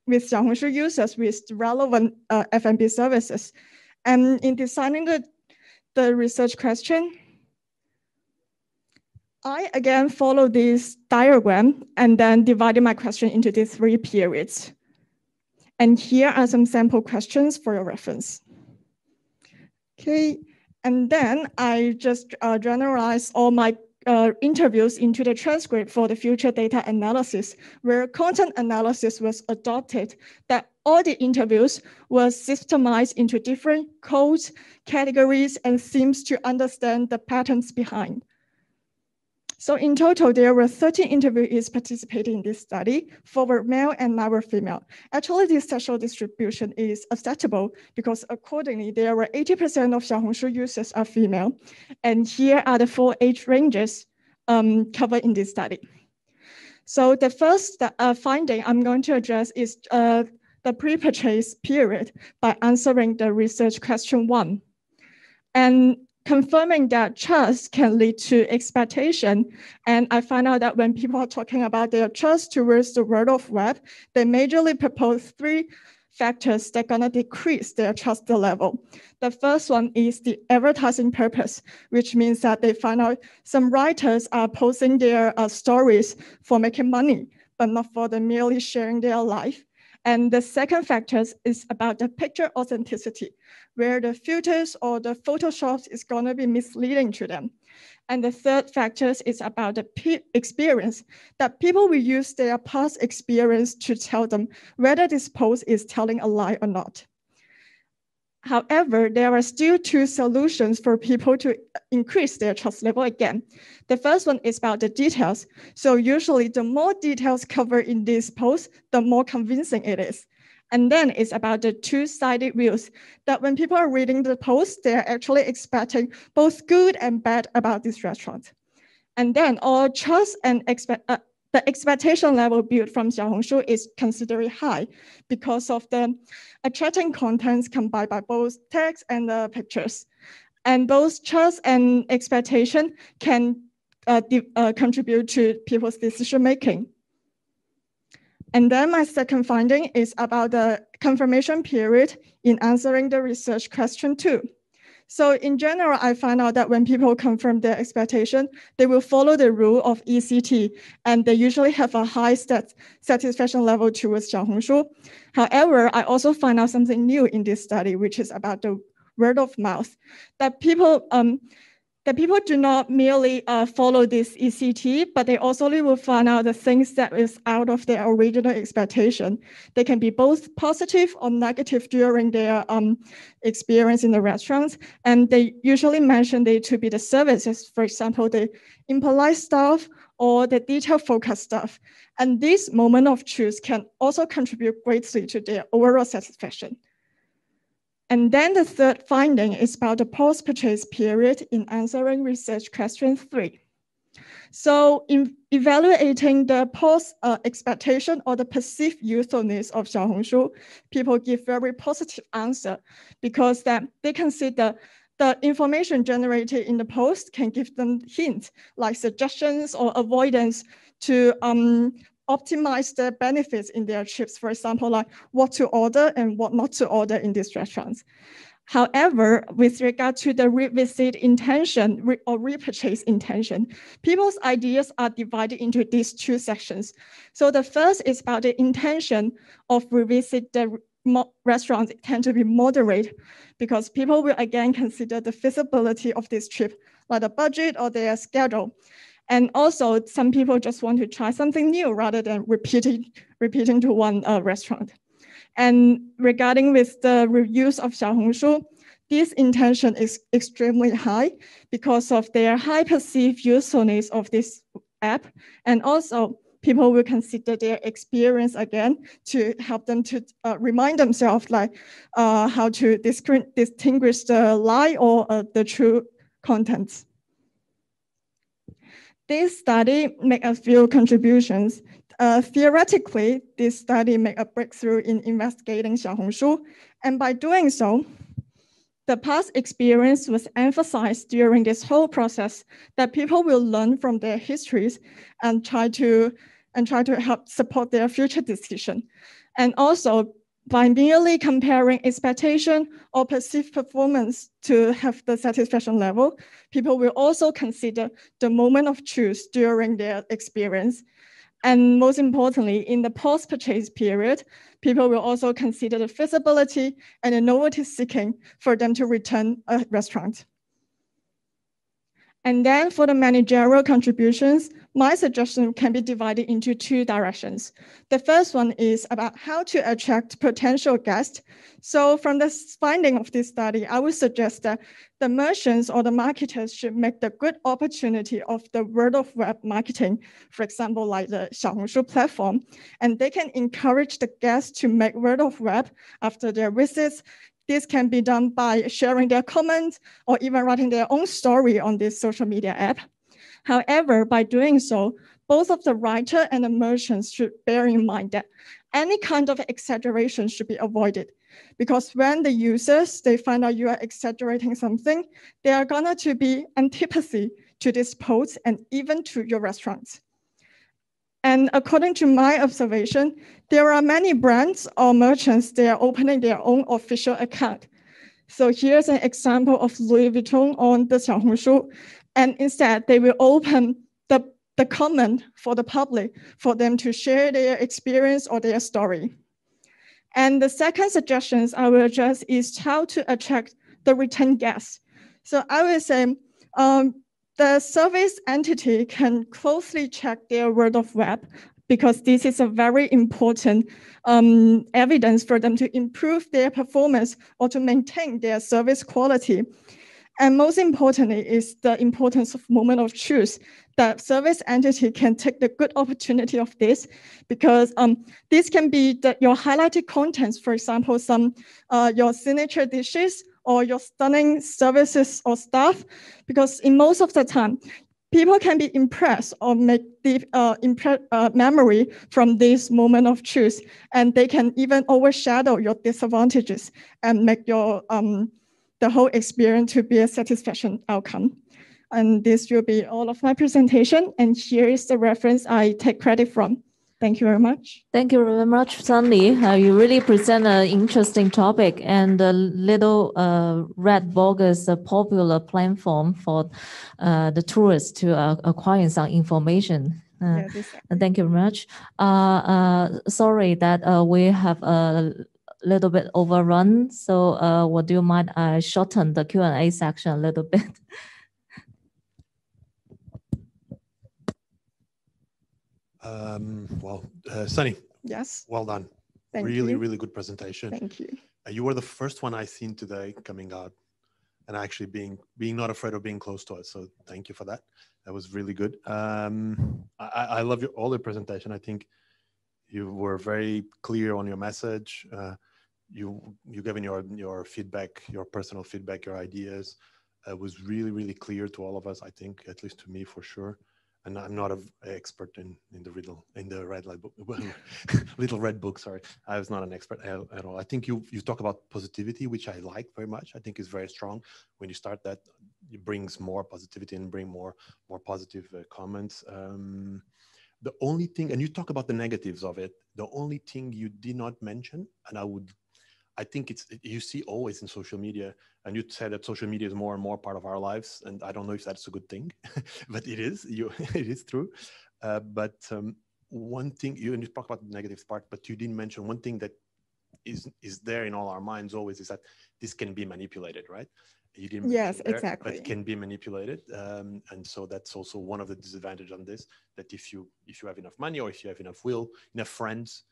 with Xiaohongshu users with relevant F&B services. And in designing the research question, I again follow this diagram and then divided my question into these 3 periods. And here are some sample questions for your reference. Okay. And then I just generalized all my interviews into the transcript for the future data analysis, where content analysis was adopted, that all the interviews were systemized into different codes, categories, and themes to understand the patterns behind. So in total, there were 13 interviewees participating in this study, 4 were male and 9 were female. Actually, this sexual distribution is acceptable because accordingly, there were 80% of Xiaohongshu users are female. And here are the 4 age ranges covered in this study. So the first finding I'm going to address is the pre-purchase period by answering the research question 1. And confirming that trust can lead to expectation. And I found out that when people are talking about their trust towards the word of web, they majorly propose 3 factors that are gonna decrease their trust level. The first one is the advertising purpose, which means that they find out some writers are posting their stories for making money, but not for the merely sharing their life. And the second factor is about the picture authenticity, where the filters or the Photoshops is gonna be misleading to them. And the third factor is about the experience, that people will use their past experience to tell them whether this post is telling a lie or not. However, there are still 2 solutions for people to increase their trust level again. The first one is about the details. So usually the more details covered in this post, the more convincing it is. And then it's about the 2-sided views, that when people are reading the post, they're actually expecting both good and bad about this restaurant. And then all trust and the expectation level built from Xiaohongshu is considered high because of the attracting contents combined by both text and the pictures. And both trust and expectation can contribute to people's decision making. And then my second finding is about the confirmation period in answering the research question 2. So in general, I found out that when people confirm their expectation, they will follow the rule of ECT, and they usually have a high satisfaction level towards Xiaohongshu. However, I also find out something new in this study, which is about the word of mouth, that people do not merely follow this ECT, but they also will find out the things that is out of their original expectation. They can be both positive or negative during their experience in the restaurants. And they usually mention it to be the services, for example, the impolite stuff or the detail focused stuff. And this moment of truth can also contribute greatly to their overall satisfaction. And then the third finding is about the post-purchase period in answering research question 3. So in evaluating the post-expectation or the perceived usefulness of Xiaohongshu, people give very positive answer because that they consider the information generated in the post can give them hints like suggestions or avoidance to optimize the benefits in their trips, for example, like what to order and what not to order in these restaurants. However, with regard to the revisit intention or repurchase intention, people's ideas are divided into these 2 sections. So the first is about the intention of revisit the restaurants tend to be moderate because people will again consider the feasibility of this trip, like the budget or their schedule. And also, some people just want to try something new rather than repeating to one restaurant. And regarding with the reviews of Xiaohongshu, this intention is extremely high because of their high perceived usefulness of this app. And also people will consider their experience again to help them to remind themselves like how to distinguish the lie or the true contents. This study made a few contributions. Theoretically, this study made a breakthrough in investigating Xiaohongshu. And by doing so, the past experience was emphasized during this whole process that people will learn from their histories and try to help support their future decision. And also, by merely comparing expectation or perceived performance to have the satisfaction level, people will also consider the moment of truth during their experience. And most importantly, in the post-purchase period, people will also consider the feasibility and the novelty seeking for them to return a restaurant. And then for the managerial contributions, my suggestion can be divided into two directions. The first one is about how to attract potential guests. So from the finding of this study, I would suggest that the merchants or the marketers should make the good opportunity of the word of web marketing, for example, like the Xiaohongshu platform, and they can encourage the guests to make word of web after their visits. This can be done by sharing their comments or even writing their own story on this social media app. However, by doing so, both of the writer and the merchants should bear in mind that any kind of exaggeration should be avoided. Because when the users, they find out you are exaggerating something, they are gonna to be antipathy to this post and even to your restaurants. And according to my observation, there are many brands or merchants, they are opening their own official account. So here's an example of Louis Vuitton on the Xiaohongshu. And instead, they will open the comment for the public for them to share their experience or their story. And the second suggestions I will address is how to attract the return guests. So I will say, the service entity can closely check their word of web because this is a very important evidence for them to improve their performance or to maintain their service quality. And most importantly is the importance of moment of truth. The service entity can take the good opportunity of this because this can be your highlighted contents, for example, your signature dishes or your stunning services or stuff, because in most of the time, people can be impressed or make deep memory from this moment of truth, and they can even overshadow your disadvantages and make your the whole experience to be a satisfaction outcome. And this will be all of my presentation, and here is the reference I take credit from. Thank you very much. Thank you very much, Sunny. You really present an interesting topic, and the little red book is a popular platform for the tourists to acquire some information. Yes, exactly. Thank you very much. Sorry that we have a little bit overrun, so would you mind I shorten the Q&A section a little bit? Sunny. Yes. Well done. Thank you. Really good presentation. Thank you. You were the first one I seen today coming out and actually being not afraid of being close to us. So thank you for that. That was really good. I love all your presentation. I think you were very clear on your message. You gave in your feedback, your personal feedback, your ideas. It was really clear to all of us. I think, at least to me, for sure. And I'm not an expert in the red light book, little red book. Sorry, I was not an expert at all. I think you talk about positivity, which I like very much. I think is very strong. When you start that, it brings more positivity and bring more positive comments. The only thing, and you talk about the negatives of it. The only thing you did not mention, and I think you see always in social media, and you said that social media is more and more part of our lives, and I don't know if that's a good thing, but it is. It is true. One thing you talk about the negative part, but you didn't mention one thing that is there in all our minds always, is that this can be manipulated, right? You didn't. Yes, there, exactly. but can be manipulated, and so that's also one of the disadvantages on this. That if you have enough money or if you have enough will, enough friends,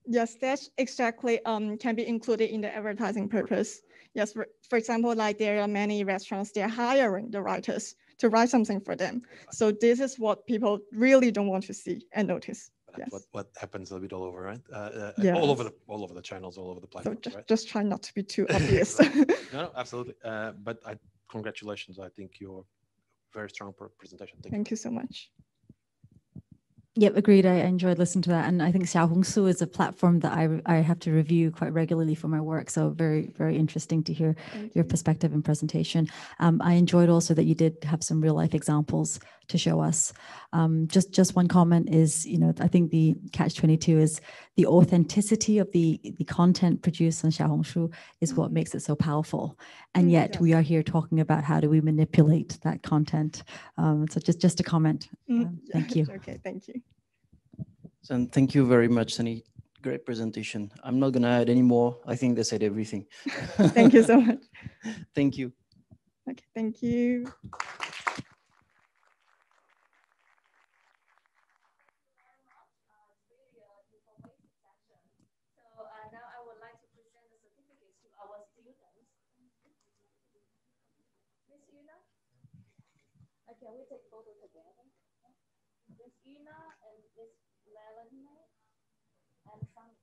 Yes, that's exactly can be included in the advertising purpose. Yes, for example, like there are many restaurants, they're hiring the writers to write something for them. So this is what people really don't want to see and notice. That's Yes. what happens a little bit all over, right? Yes. All over the channels, all over the platforms, So right? just try not to be too obvious. No, absolutely. But congratulations. I think you're very strong presentation. Thank you so much. Yep, agreed. I enjoyed listening to that. And I think Xiaohongshu is a platform that I have to review quite regularly for my work. So very, very interesting to hear your perspective and presentation. I enjoyed also that you did have some real life examples to show us. Just one comment is, I think the catch-22 is the authenticity of the content produced on Xiaohongshu is what makes it so powerful. And yet we are here talking about how do we manipulate that content. So just a comment. Thank you. Okay, thank you. So thank you very much, Sunny. Great presentation. I'm not going to add any more. I think they said everything. Thank you so much. Thank you. Okay, thank you. Now I would like to present the certificates to our students. Miss Yuna? Can we take photo together? Miss Yuna and Miss Melanie and Sunny.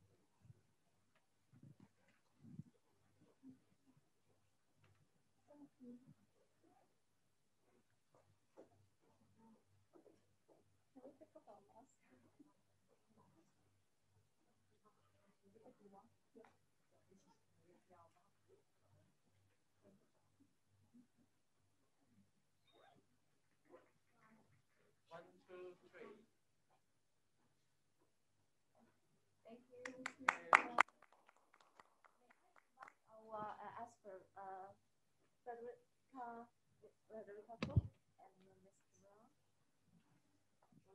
Can we pick up our mask? Thank you. Our expert, Frederica and Ms. Jerome would like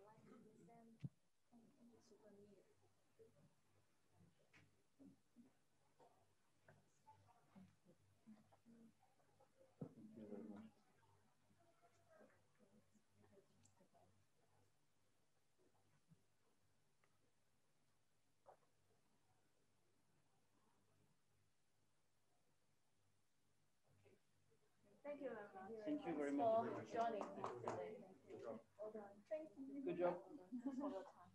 to present souvenir. Thank you very much. Thank you very much for joining us today. Well done. Thank you. Good job. For your time.